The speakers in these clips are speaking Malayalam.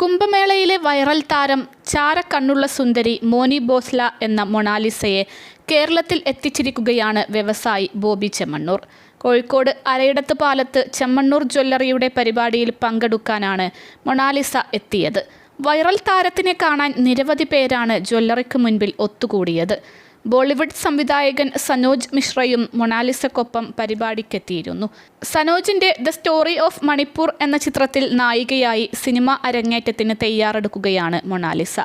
കുംഭമേളയിലെ വൈറൽ താരം ചാരക്കണ്ണുള്ള സുന്ദരി മോനി ബോസ്ല എന്ന മൊണാലിസയെ കേരളത്തിൽ എത്തിച്ചിരിക്കുകയാണ് വ്യവസായി ബോബി ചെമ്മണ്ണൂർ. കോഴിക്കോട് അരയിടത്ത് പാലത്ത് ചെമ്മണ്ണൂർ ജ്വല്ലറിയുടെ പരിപാടിയിൽ പങ്കെടുക്കാനാണ് മൊണാലിസ എത്തിയത്. വൈറൽ താരത്തിനെ കാണാൻ നിരവധി പേരാണ് ജ്വല്ലറിക്ക് മുൻപിൽ ഒത്തുകൂടിയത്. ബോളിവുഡ് സംവിധായകൻ സനോജ് മിശ്രയും മൊണാലിസയ്ക്കൊപ്പം പരിപാടിക്കെത്തിയിരുന്നു. സനോജിന്റെ ദ സ്റ്റോറി ഓഫ് മണിപ്പൂർ എന്ന ചിത്രത്തിൽ നായികയായി സിനിമ അരങ്ങേറ്റത്തിന് തയ്യാറെടുക്കുകയാണ് മൊണാലിസ.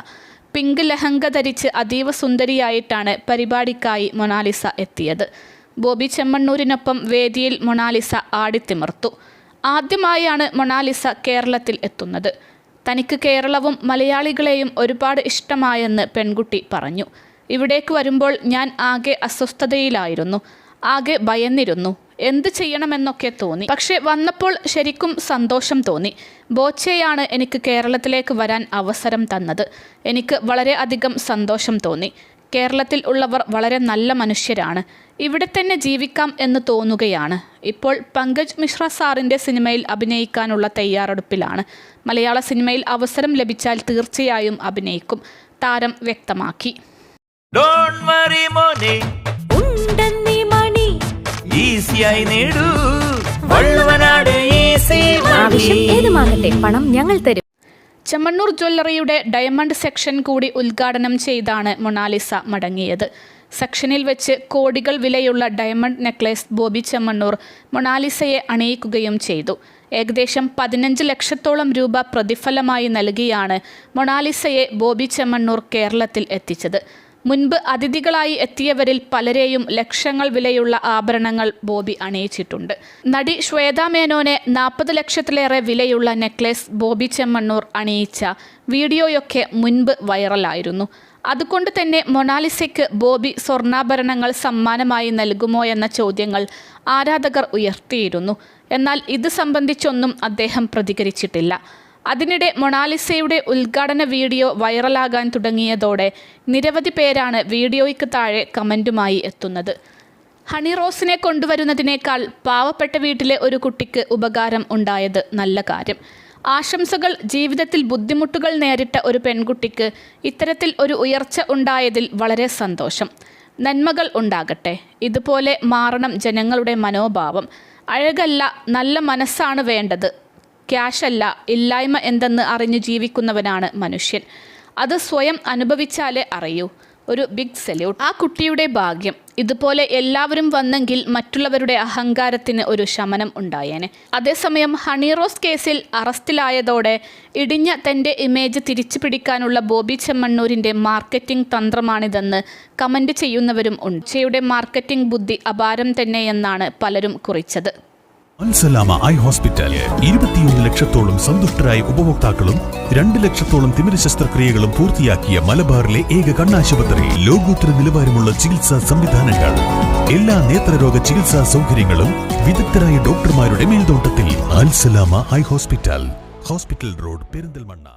പിങ്ക് ലഹങ്ക ധരിച്ച് അതീവ സുന്ദരിയായിട്ടാണ് പരിപാടിക്കായി മൊണാലിസ എത്തിയത്. ബോബി ചെമ്മണ്ണൂരിനൊപ്പം വേദിയിൽ മൊണാലിസ ആടിത്തിമിർത്തു. ആദ്യമായാണ് മൊണാലിസ കേരളത്തിൽ എത്തുന്നത്. തനിക്ക് കേരളവും മലയാളികളെയും ഒരുപാട് ഇഷ്ടമായെന്ന് പെൺകുട്ടി പറഞ്ഞു. ഇവിടേക്ക് വരുമ്പോൾ ഞാൻ ആകെ അസ്വസ്ഥതയിലായിരുന്നു, ആകെ ഭയന്നിരുന്നു, എന്ത് ചെയ്യണമെന്നൊക്കെ തോന്നി. പക്ഷെ വന്നപ്പോൾ ശരിക്കും സന്തോഷം തോന്നി. ബോച്ചയാണ് എനിക്ക് കേരളത്തിലേക്ക് വരാൻ അവസരം തന്നത്. എനിക്ക് വളരെ അധികം സന്തോഷം തോന്നി. കേരളത്തിൽ ഉള്ളവർ വളരെ നല്ല മനുഷ്യരാണ്. ഇവിടെ തന്നെ ജീവിക്കാം എന്ന് തോന്നുകയാണ്. ഇപ്പോൾ പങ്കജ് മിശ്ര സാറിൻ്റെ സിനിമയിൽ അഭിനയിക്കാനുള്ള തയ്യാറെടുപ്പിലാണ്. മലയാള സിനിമയിൽ അവസരം ലഭിച്ചാൽ തീർച്ചയായും അഭിനയിക്കും, താരം വ്യക്തമാക്കി. Don't worry money ഉണ്ടെന്നീ മണി ഈസിയായി നേടൂ വള്ളുവനാട് ഈസി ആവശ്യം ഏതുമാകട്ടെ പണം ഞങ്ങൾ തരും. ചെമ്മണ്ണൂർ ജ്വല്ലറിയുടെ ഡയമണ്ട് സെക്ഷൻ കൂടി ഉദ്ഘാടനം ചെയ്താണ് മൊണാലിസ മടങ്ങിയത്. സെക്ഷനിൽ വെച്ച് കോടികൾ വിലയുള്ള ഡയമണ്ട് നെക്ലേസ് ബോബി ചെമ്മണ്ണൂർ മൊണാലിസയെ അണിയിക്കുകയും ചെയ്തു. ഏകദേശം 15 ലക്ഷത്തോളം രൂപ പ്രതിഫലമായി നൽകിയാണ് മൊണാലിസയെ ബോബി ചെമ്മണ്ണൂർ കേരളത്തിൽ എത്തിച്ചത്. മുൻപ് അതിഥികളായി എത്തിയവരിൽ പലരെയും ലക്ഷങ്ങൾ വിലയുള്ള ആഭരണങ്ങൾ ബോബി അണിയിച്ചിട്ടുണ്ട്. നടി ശ്വേതാ മേനോനെ 40 ലക്ഷത്തിലേറെ വിലയുള്ള നെക്ലേസ് ബോബി ചെമ്മണ്ണൂർ അണിയിച്ച വീഡിയോയൊക്കെ മുൻപ് വൈറലായിരുന്നു. അതുകൊണ്ട് തന്നെ മൊണാലിസയ്ക്ക് ബോബി സ്വർണ്ണാഭരണങ്ങൾ സമ്മാനമായി നൽകുമോ എന്ന ചോദ്യങ്ങൾ ആരാധകർ ഉയർത്തിയിരുന്നു. എന്നാൽ ഇത് സംബന്ധിച്ചൊന്നും അദ്ദേഹം പ്രതികരിച്ചിട്ടില്ല. അതിനിടെ മൊണാലിസയുടെ ഉദ്ഘാടന വീഡിയോ വൈറലാകാൻ തുടങ്ങിയതോടെ നിരവധി പേരാണ് വീഡിയോയ്ക്ക് താഴെ കമൻറ്റുമായി എത്തുന്നത്. ഹണി റോസിനെ കൊണ്ടുവരുന്നതിനേക്കാൾ പാവപ്പെട്ട വീട്ടിലെ ഒരു കുട്ടിക്ക് ഉപകാരം ഉണ്ടായത് നല്ല കാര്യം. ആശംസകൾ. ജീവിതത്തിൽ ബുദ്ധിമുട്ടുകൾ നേരിട്ട ഒരു പെൺകുട്ടിക്ക് ഇത്തരത്തിൽ ഒരു ഉയർച്ച ഉണ്ടായതിൽ വളരെ സന്തോഷം. നന്മകൾ ഉണ്ടാകട്ടെ. ഇതുപോലെ മാറണം ജനങ്ങളുടെ മനോഭാവം. അഴകല്ല, നല്ല മനസ്സാണ് വേണ്ടത്. ക്യാഷല്ല, ഇല്ലായ്മ എന്തെന്ന് അറിഞ്ഞു ജീവിക്കുന്നവനാണ് മനുഷ്യൻ. അത് സ്വയം അനുഭവിച്ചാലേ അറിയൂ. ഒരു ബിഗ് സല്യൂട്ട്. ആ കുട്ടിയുടെ ഭാഗ്യം. ഇതുപോലെ എല്ലാവരും വന്നെങ്കിൽ മറ്റുള്ളവരുടെ അഹങ്കാരത്തിന് ഒരു ശമനം ഉണ്ടായേനെ. അതേസമയം ഹണി റോസ് കേസിൽ അറസ്റ്റിലായതോടെ ഇടിഞ്ഞ തൻ്റെ ഇമേജ് തിരിച്ചു പിടിക്കാനുള്ള ബോബി ചെമ്മണ്ണൂരിൻ്റെ മാർക്കറ്റിംഗ് തന്ത്രമാണിതെന്ന് കമൻറ്റ് ചെയ്യുന്നവരും ഉണ്ട്. ഉച്ചയുടെ മാർക്കറ്റിംഗ് ബുദ്ധി അപാരം തന്നെയെന്നാണ് പലരും കുറിച്ചത്. അൽസലാമ ഐ ഹോസ്പിറ്റൽ 21 ലക്ഷത്തോളം സന്തുഷ്ടരായ ഉപഭോക്താക്കളും 2 ലക്ഷത്തോളം തിമിര ശസ്ത്രക്രിയകളും പൂർത്തിയാക്കിയ മലബാറിലെ ഏക കണ്ണാശുപത്രി. ലോകോത്തര നിലവാരമുള്ള ചികിത്സാ സംവിധാനങ്ങൾ, എല്ലാ നേത്രരോഗ ചികിത്സാ സൗകര്യങ്ങളും വിദഗ്ധരായ ഡോക്ടർമാരുടെ മേൽനോട്ടത്തിൽ. Al Salama eye hospital, hospital road, Perinthalmanna.